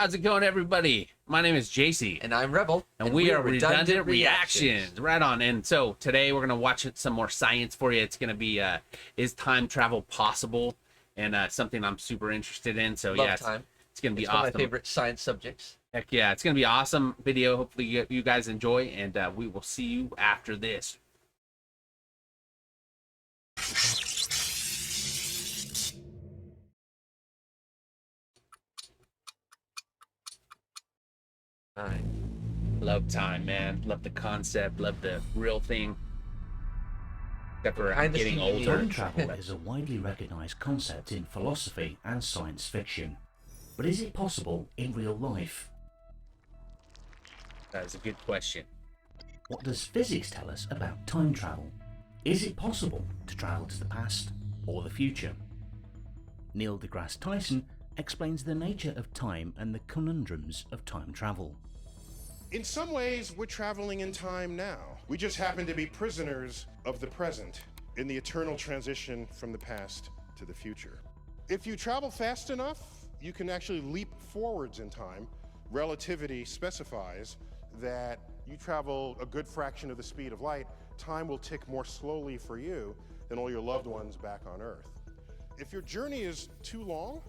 How's it going, everybody? My name is JC. And I'm Rebel. And we are Redundant Reactions. Right on. And so today we're going to watch some more science for you. It's going to be, is time travel possible? And something I'm super interested in. So Love yeah, time. It's going to be It's awesome. one of my favorite science subjects. Heck yeah, it's going to be an awesome video. Hopefully you guys enjoy, and we will see you after this. All right. Love time, man. Love the concept. Love the real thing. Except for I'm getting older. Time travel is a widely recognized concept in philosophy and science fiction. But is it possible in real life? That is a good question. What does physics tell us about time travel? Is it possible to travel to the past or the future? Neil deGrasse Tyson explains the nature of time and the conundrums of time travel. In some ways, we're traveling in time now. We just happen to be prisoners of the present in the eternal transition from the past to the future. If you travel fast enough, you can actually leap forwards in time. Relativity specifies that you travel a good fraction of the speed of light. Time will tick more slowly for you than all your loved ones back on Earth. If your journey is too long,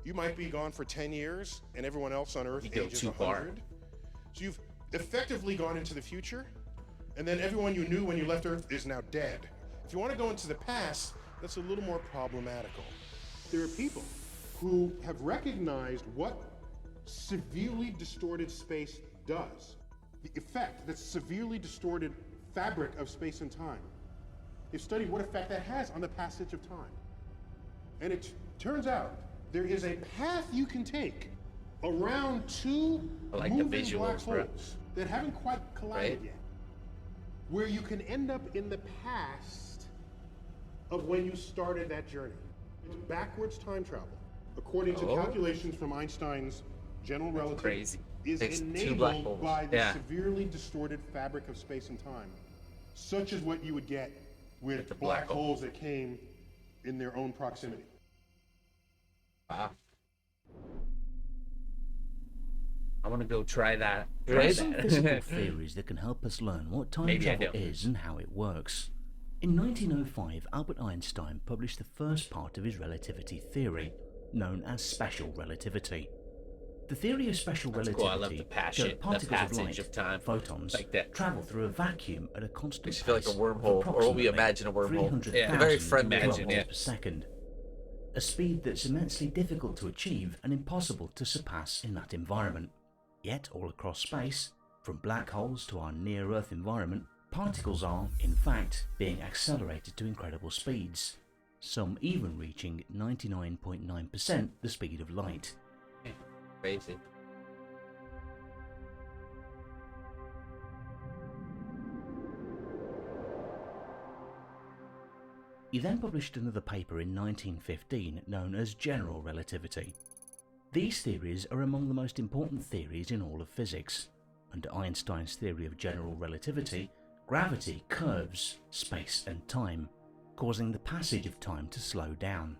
you might be gone for 10 years and everyone else on Earth ages 100. So you've effectively gone into the future, and then everyone you knew when you left Earth is now dead. If you want to go into the past, that's a little more problematical. There are people who have recognized what severely distorted space does. The effect that severely distorted fabric of space and time. They've studied what effect that has on the passage of time. And it turns out there is a path you can take around two moving black holes that haven't quite collided yet, where you can end up in the past of when you started that journey. It's backwards time travel, according to calculations from Einstein's general relativity, is enabled by the severely distorted fabric of space and time, such as what you would get with black holes that came in their own proximity. Wow. I want to go try that. There are some physical theories that can help us learn what time travel is and how it works. In 1905, Albert Einstein published the first part of his relativity theory, known as special relativity. The theory of special relativity showed particles of light, photons, travel through a vacuum at a constant pace. You feel like a wormhole, or what we imagine a wormhole. Very friendly kilometers per second. A speed that's immensely difficult to achieve and impossible to surpass in that environment. Yet, all across space, from black holes to our near-Earth environment, particles are, in fact, being accelerated to incredible speeds, some even reaching 99.9% the speed of light. Crazy. He then published another paper in 1915 known as general relativity. These theories are among the most important theories in all of physics. Under Einstein's theory of general relativity, gravity curves space and time, causing the passage of time to slow down.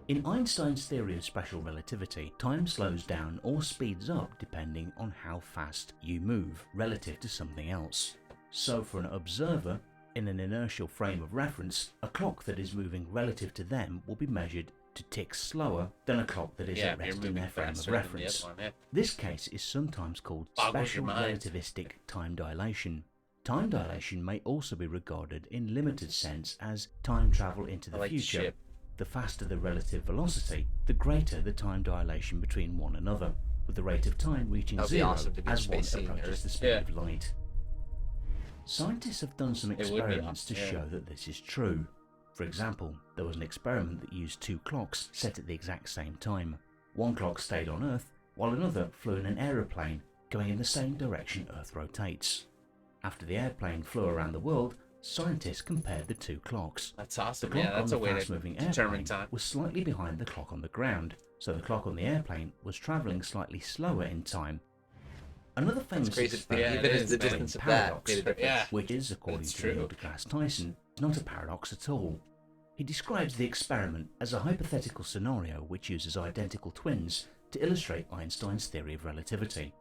In Einstein's theory of special relativity, time slows down or speeds up depending on how fast you move relative to something else. So for an observer, in an inertial frame of reference, a clock that is moving relative to them will be measured to tick slower than a clock that is at rest in their frame of reference. This case is sometimes called special relativistic time dilation. Time dilation may also be regarded in limited sense as time travel into the future. The faster the relative velocity, the greater the time dilation between one another, with the rate of time reaching zero as one approaches the speed of light. Scientists have done some experiments to show that this is true. For example, there was an experiment that used two clocks set at the exact same time. One clock stayed on Earth, while another flew in an aeroplane going in the same direction Earth rotates. After the airplane flew around the world, scientists compared the two clocks. That's awesome. The clock on the fast-moving airplane was slightly behind the clock on the ground, so the clock on the airplane was travelling slightly slower in time. Another famous experiment is the distance of paradox, which is, according to Neil deGrasse Tyson, not a paradox at all. He describes the experiment as a hypothetical scenario which uses identical twins to illustrate Einstein's theory of relativity.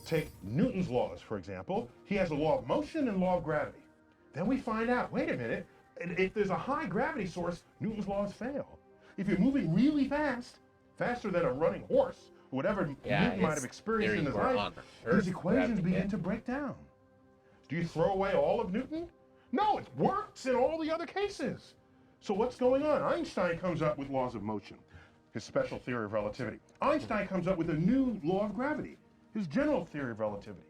Take Newton's laws, for example. He has a law of motion and law of gravity. Then we find out, wait a minute, if there's a high gravity source, Newton's laws fail. If you're moving really fast, faster than a running horse, whatever Newton might have experienced in his life, his equations begin to break down. Do you throw away all of Newton? No, it works in all the other cases. So what's going on? Einstein comes up with laws of motion, his special theory of relativity. Einstein comes up with a new law of gravity, his general theory of relativity.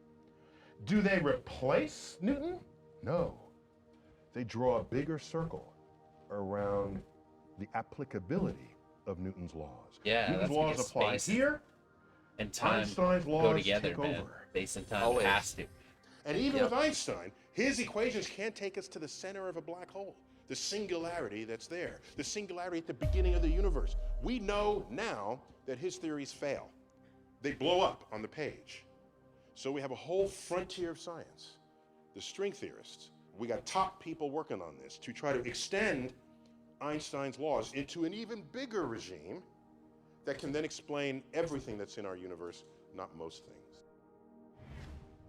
Do they replace Newton? No. They draw a bigger circle around the applicability of Newton's laws. Yeah, Newton's that's laws because apply space here, and time Einstein's laws go together, take man. over. Space and time Always. has to. And even with Einstein, his equations can't take us to the center of a black hole, the singularity that's there, the singularity at the beginning of the universe. We know now that his theories fail. They blow up on the page. So we have a whole frontier of science. The string theorists, we got top people working on this to try to extend Einstein's laws into an even bigger regime that can then explain everything that's in our universe, not most things.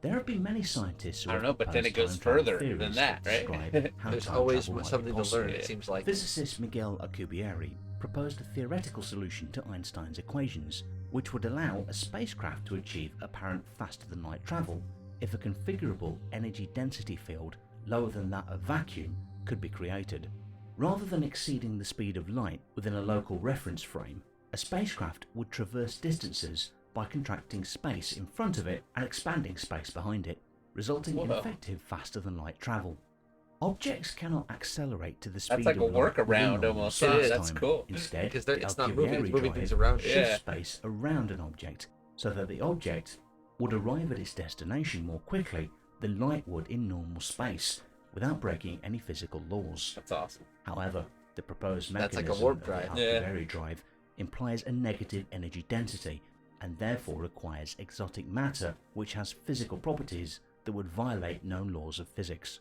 There have been many scientists who I don't have know, but then it proposed goes time travel further than theories that, right? describe how There's time always travel might be something to possible. learn, it seems like. Physicist Miguel Alcubierre proposed a theoretical solution to Einstein's equations, which would allow a spacecraft to achieve apparent faster-than-light travel if a configurable energy density field lower than that of vacuum could be created. Rather than exceeding the speed of light within a local reference frame, a spacecraft would traverse distances by contracting space in front of it and expanding space behind it, resulting in effective faster-than-light travel. Objects cannot accelerate to the speed That's like of a light within workaround normal almost. It space-time. is, that's cool. Instead, Because the it's not moving, it's moving Alcubierre things drive around it. shifts Yeah. space around an object so that the object would arrive at its destination more quickly than light would in normal space, without breaking any physical laws. That's awesome. However, the proposed That's like a mechanism warp of drive. the Yeah. Alcubierre drive implies a negative energy density and therefore requires exotic matter which has physical properties that would violate known laws of physics.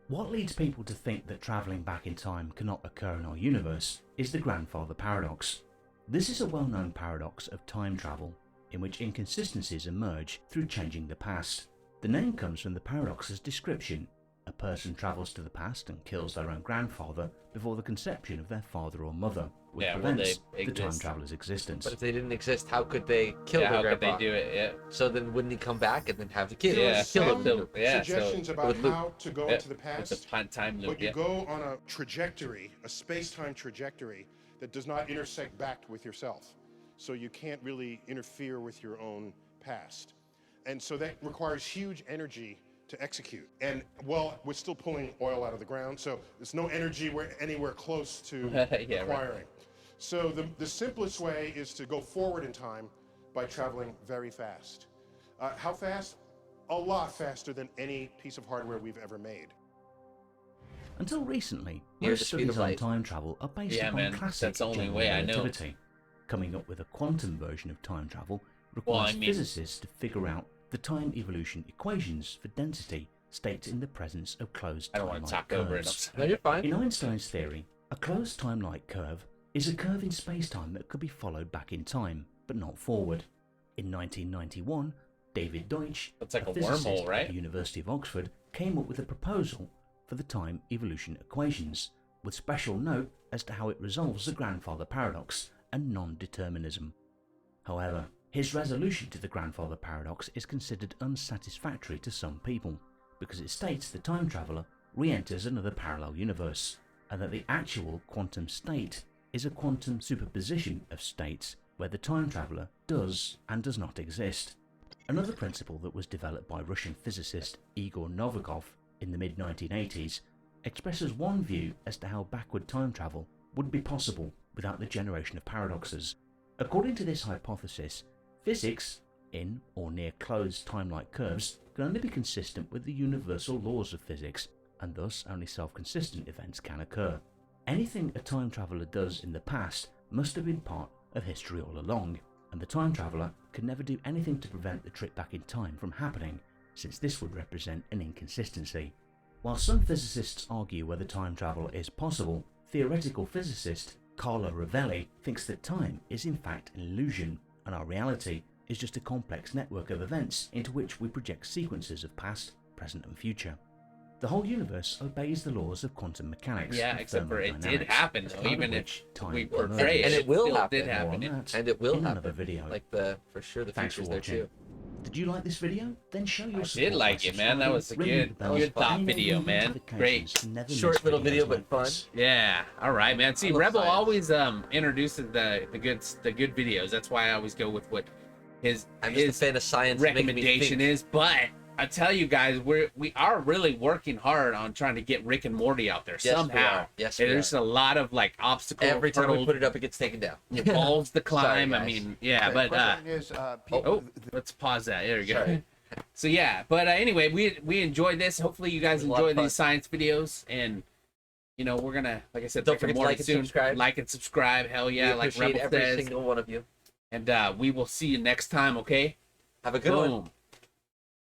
What leads people to think that travelling back in time cannot occur in our universe is the grandfather paradox. This is a well-known paradox of time travel in which inconsistencies emerge through changing the past. The name comes from the paradox's description. A person travels to the past and kills their own grandfather before the conception of their father or mother, which Yeah, well, prevents they the time exist. traveller's existence. But if they didn't exist, how could they kill Yeah, their how could grandpa? they do it? Yeah. So then wouldn't he come back and then have the kid? Yeah. Kill him. So- yeah, Suggestions so- about with loop. how to go Yeah, into the It's past. a time loop. But you Yeah. go on a trajectory, a space-time trajectory that does not intersect back with yourself. So you can't really interfere with your own past. And so that requires huge energy to execute. And well, we're still pulling oil out of the ground, so there's no energy anywhere close to Yeah, right. acquiring. So the simplest way is to go forward in time by traveling very fast. How fast? A lot faster than any piece of hardware we've ever made. Until recently, Near most the speed studies of on light. time travel are based Yeah, upon man, classic that's the only general way I know. relativity. Coming up with a quantum version of time travel requires I mean- physicists to figure out the time evolution equations for density states in the presence of closed I don't want to time-like talk over it. curves. No, you're fine. In Einstein's theory, a closed time-like curve is a curve in space-time that could be followed back in time, but not forward. In 1991, David Deutsch, That's like a physicist wormhole, right? at the University of Oxford, came up with a proposal for the time evolution equations, with special note as to how it resolves the grandfather paradox and non-determinism. However, his resolution to the grandfather paradox is considered unsatisfactory to some people, because it states the time traveller re-enters another parallel universe, and that the actual quantum state is a quantum superposition of states where the time traveller does and does not exist. Another principle that was developed by Russian physicist Igor Novikov in the mid-1980s expresses one view as to how backward time travel would be possible without the generation of paradoxes. According to this hypothesis, physics, in or near closed time-like curves, can only be consistent with the universal laws of physics, and thus only self-consistent events can occur. Anything a time traveller does in the past must have been part of history all along, and the time traveller can never do anything to prevent the trip back in time from happening, since this would represent an inconsistency. While some physicists argue whether time travel is possible, theoretical physicist Carlo Rovelli thinks that time is in fact an illusion, and our reality is just a complex network of events into which we project sequences of past, present and future. The whole universe obeys the laws of quantum mechanics. Yeah, and except for it did thermodynamics, happen, as though, part of even if which time we emerges. portray it. And it will still happen. did More happen. on And that And it will in happen. another video. Like for sure the Thanks for future's there watching. too. Did you like this video? Then show your I support did by like it, man. That was a subscribing, ring good, the bell, good thought and video, enable man. notifications Great. to never Short miss little videos video, but like fun. this. Yeah. All right, man. See, I love Rebel science. always introduces the good videos. That's why I always go with what his I'm just his a fan of science. making me recommendation think. is. But I tell you guys, we are really working hard on trying to get Rick and Morty out there Yes, we somehow. are. Yes, And we there's are. a lot of like obstacles, Every time we hurdles, put it up, it gets taken down. balls to climb. I guys. mean, yeah, The but question is, oh, let's pause that. There we go. Sorry. So yeah, but anyway, we enjoyed this. Hopefully you guys It was a lot of enjoy fun. these science videos, and you know we're gonna, like I said, Don't Rick and forget to Morty like and soon. subscribe. Like and subscribe. Hell yeah, We like appreciate Rebel every says. single one of you. And we will see you next time. Okay. Have a good one. Boom.